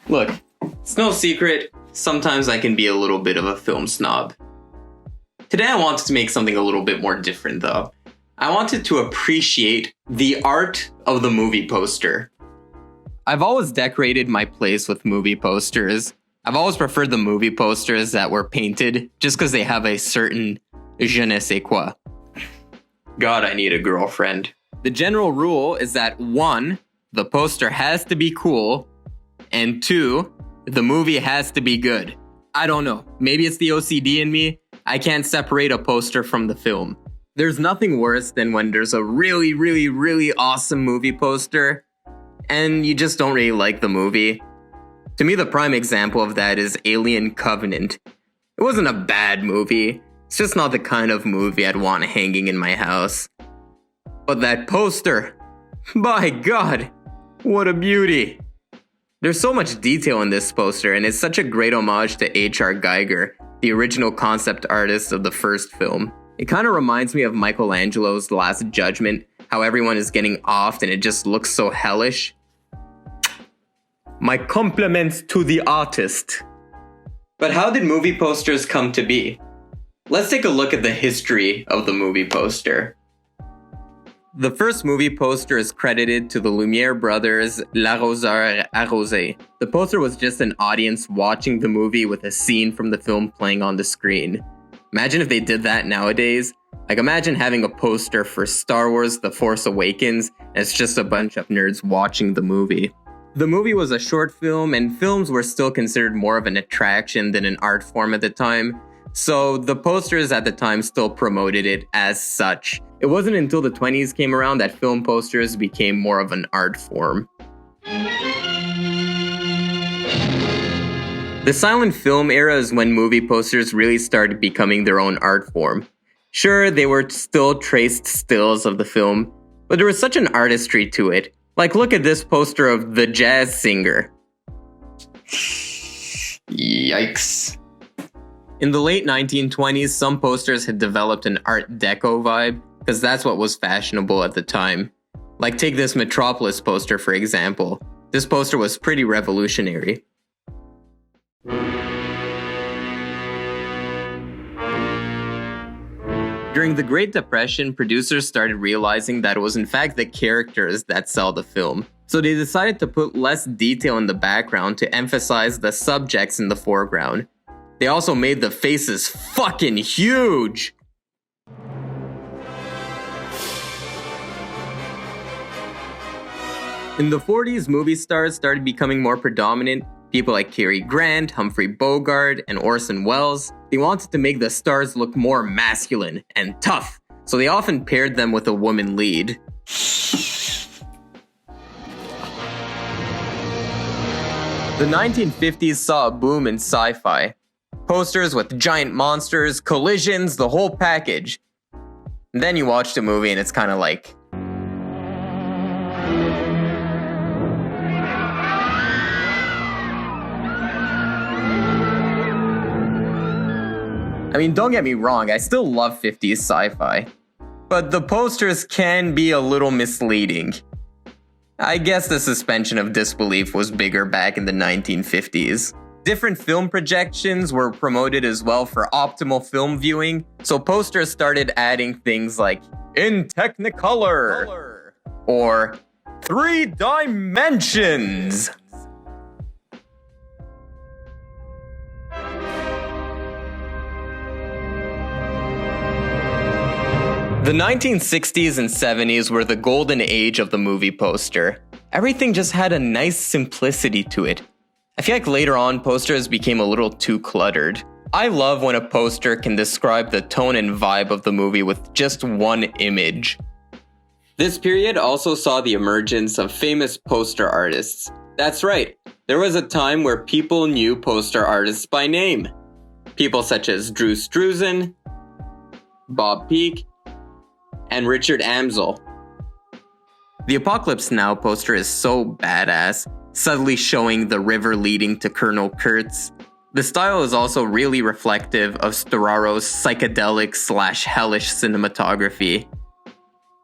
Look, it's no secret, sometimes I can be a little bit of a film snob. Today I wanted to make something a little bit more different though. I wanted to appreciate the art of the movie poster. I've always decorated my place with movie posters. I've always preferred the movie posters that were painted just because they have a certain je ne sais quoi. God, I need a girlfriend. The general rule is that 1, the poster has to be cool, and 2, the movie has to be good. I don't know, maybe it's the OCD in me. I can't separate a poster from the film. There's nothing worse than when there's a really awesome movie poster and you just don't really like the movie. To me, the prime example of that is Alien Covenant. It wasn't a bad movie. It's just not the kind of movie I'd want hanging in my house. But that poster, by God, what a beauty. There's so much detail in this poster, and it's such a great homage to H.R. Geiger, the original concept artist of the first film. It kind of reminds me of Michelangelo's Last Judgment, how everyone is getting offed and it just looks so hellish. My compliments to the artist. But how did movie posters come to be? Let's take a look at the history of the movie poster. The first movie poster is credited to the Lumiere brothers' L'Arroseur Arrosé. The poster was just an audience watching the movie with a scene from the film playing on the screen. Imagine if they did that nowadays. Like, imagine having a poster for Star Wars The Force Awakens, and it's just a bunch of nerds watching the movie. The movie was a short film, and films were still considered more of an attraction than an art form at the time, so the posters at the time still promoted it as such. It wasn't until the 20s came around that film posters became more of an art form. The silent film era is when movie posters really started becoming their own art form. Sure, they were still traced stills of the film, but there was such an artistry to it. Like, look at this poster of the jazz singer. Yikes. In the late 1920s, some posters had developed an Art Deco vibe, because that's what was fashionable at the time. Like, take this Metropolis poster for example. This poster was pretty revolutionary. During the Great Depression, producers started realizing that it was in fact the characters that sell the film. So they decided to put less detail in the background to emphasize the subjects in the foreground. They also made the faces fucking huge! In the 40s, movie stars started becoming more predominant. People like Cary Grant, Humphrey Bogart, and Orson Welles. They wanted to make the stars look more masculine and tough, so they often paired them with a woman lead. The 1950s saw a boom in sci-fi. Posters with giant monsters, collisions, the whole package. And then you watch the movie and it's kind of like... I mean, don't get me wrong, I still love 50s sci-fi. But the posters can be a little misleading. I guess the suspension of disbelief was bigger back in the 1950s. Different film projections were promoted as well for optimal film viewing, so posters started adding things like in Technicolor or 3 dimensions. The 1960s and 70s were the golden age of the movie poster. Everything just had a nice simplicity to it. I feel like later on, posters became a little too cluttered. I love when a poster can describe the tone and vibe of the movie with just one image. This period also saw the emergence of famous poster artists. That's right, there was a time where people knew poster artists by name. People such as Drew Struzan, Bob Peak, and Richard Amsel. The Apocalypse Now poster is so badass, subtly showing the river leading to Colonel Kurtz. The style is also really reflective of Storaro's psychedelic/hellish cinematography.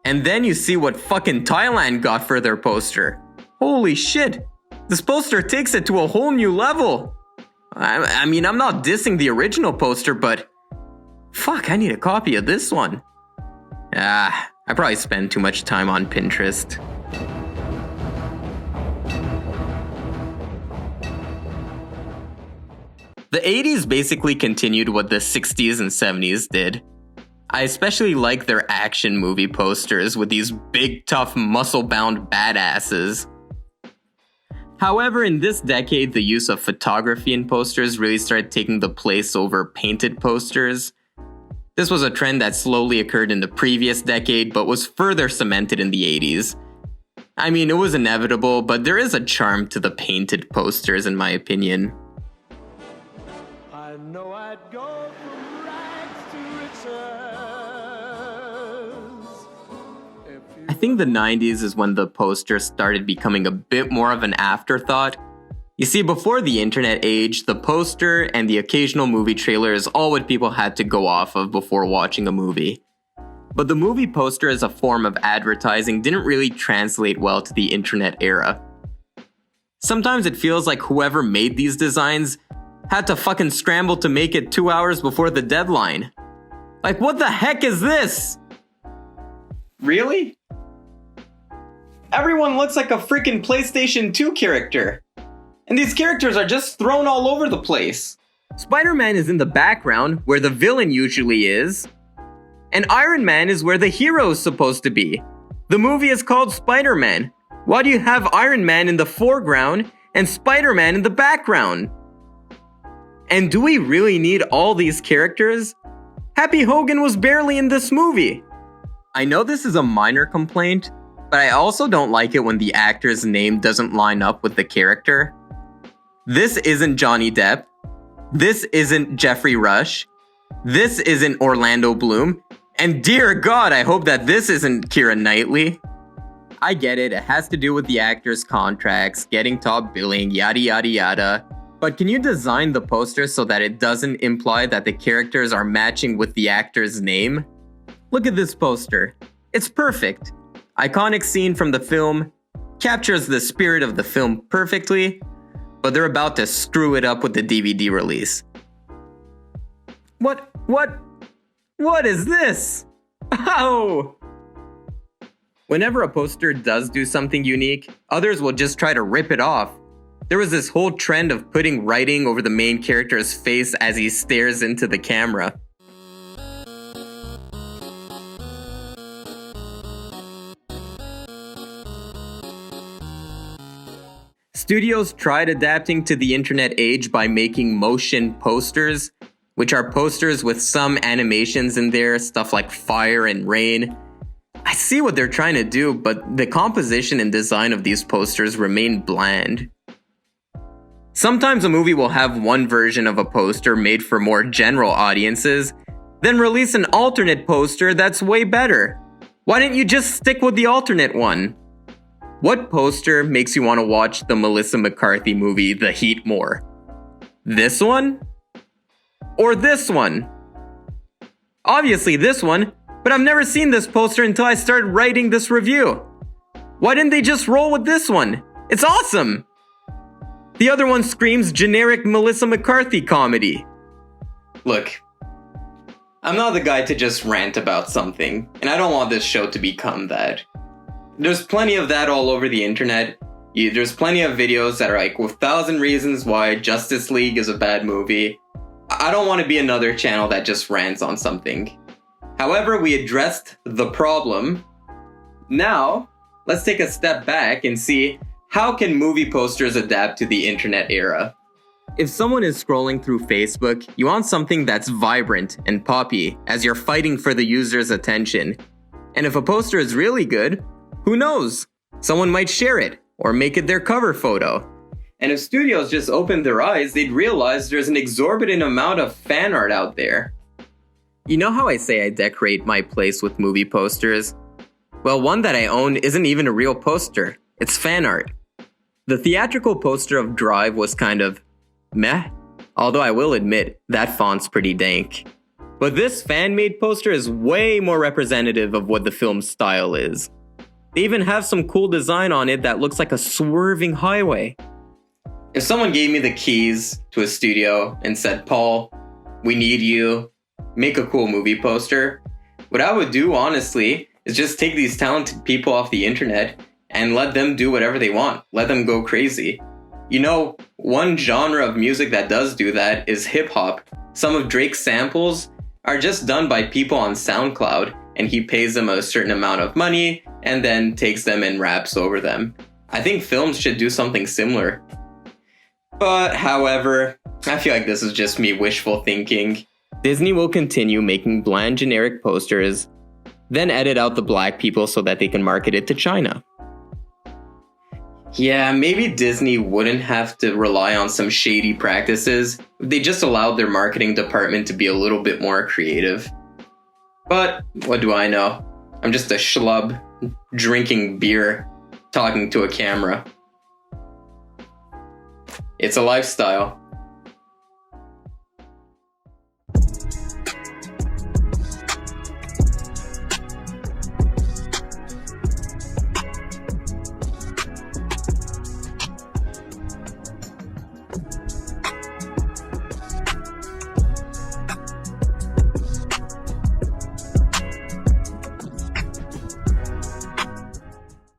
And then you see what fucking Thailand got for their poster. Holy shit! This poster takes it to a whole new level. I mean, I'm not dissing the original poster, but fuck, I need a copy of this one. I probably spend too much time on Pinterest. The 80s basically continued what the 60s and 70s did. I especially like their action movie posters with these big, tough, muscle-bound badasses. However, in this decade, the use of photography in posters really started taking the place over painted posters. This was a trend that slowly occurred in the previous decade, but was further cemented in the 80s. I mean, it was inevitable, but there is a charm to the painted posters, in my opinion. I know I'd go from rags to riches. I think the 90s is when the poster started becoming a bit more of an afterthought. You see, before the internet age, the poster and the occasional movie trailer is all what people had to go off of before watching a movie. But the movie poster as a form of advertising didn't really translate well to the internet era. Sometimes it feels like whoever made these designs had to fucking scramble to make it 2 hours before the deadline. Like, what the heck is this? Really? Everyone looks like a freaking PlayStation 2 character. And these characters are just thrown all over the place. Spider-Man is in the background, where the villain usually is. And Iron Man is where the hero is supposed to be. The movie is called Spider-Man. Why do you have Iron Man in the foreground and Spider-Man in the background? And do we really need all these characters? Happy Hogan was barely in this movie. I know this is a minor complaint, but I also don't like it when the actor's name doesn't line up with the character. This isn't Johnny Depp. This isn't Jeffrey Rush. This isn't Orlando Bloom. And dear God, I hope that this isn't Keira Knightley. I get it, it has to do with the actor's contracts, getting top billing, yada yada yada. But can you design the poster so that it doesn't imply that the characters are matching with the actor's name? Look at this poster. It's perfect. Iconic scene from the film, captures the spirit of the film perfectly, but they're about to screw it up with the DVD release. What is this? Oh! Whenever a poster does do something unique, others will just try to rip it off. There was this whole trend of putting writing over the main character's face as he stares into the camera. Studios tried adapting to the internet age by making motion posters, which are posters with some animations in there, stuff like fire and rain. I see what they're trying to do, but the composition and design of these posters remain bland. Sometimes a movie will have one version of a poster made for more general audiences, then release an alternate poster that's way better. Why didn't you just stick with the alternate one? What poster makes you want to watch the Melissa McCarthy movie The Heat more? This one? Or this one? Obviously this one, but I've never seen this poster until I started writing this review. Why didn't they just roll with this one? It's awesome! The other one screams generic Melissa McCarthy comedy. Look, I'm not the guy to just rant about something, and I don't want this show to become that. There's plenty of that all over the internet. There's plenty of videos that are like, 1,000 reasons why Justice League is a bad movie. I don't want to be another channel that just rants on something. However, we addressed the problem. Now, let's take a step back and see how can movie posters adapt to the internet era. If someone is scrolling through Facebook, you want something that's vibrant and poppy as you're fighting for the user's attention. And if a poster is really good, who knows? Someone might share it or make it their cover photo. And if studios just opened their eyes, they'd realize there's an exorbitant amount of fan art out there. You know how I say I decorate my place with movie posters? Well, one that I own isn't even a real poster. It's fan art. The theatrical poster of Drive was kind of meh, although I will admit that font's pretty dank. But this fan-made poster is way more representative of what the film's style is. They even have some cool design on it that looks like a swerving highway. If someone gave me the keys to a studio and said, Paul, we need you, make a cool movie poster, what I would do, honestly, is just take these talented people off the internet and let them do whatever they want. Let them go crazy. You know, one genre of music that does do that is hip hop. Some of Drake's samples are just done by people on SoundCloud, and he pays them a certain amount of money and then takes them and raps over them. I think films should do something similar. But, however, I feel like this is just me wishful thinking. Disney will continue making bland generic posters, then edit out the black people so that they can market it to China. Yeah, maybe Disney wouldn't have to rely on some shady practices if they just allowed their marketing department to be a little bit more creative. But what do I know? I'm just a schlub drinking beer, talking to a camera. It's a lifestyle.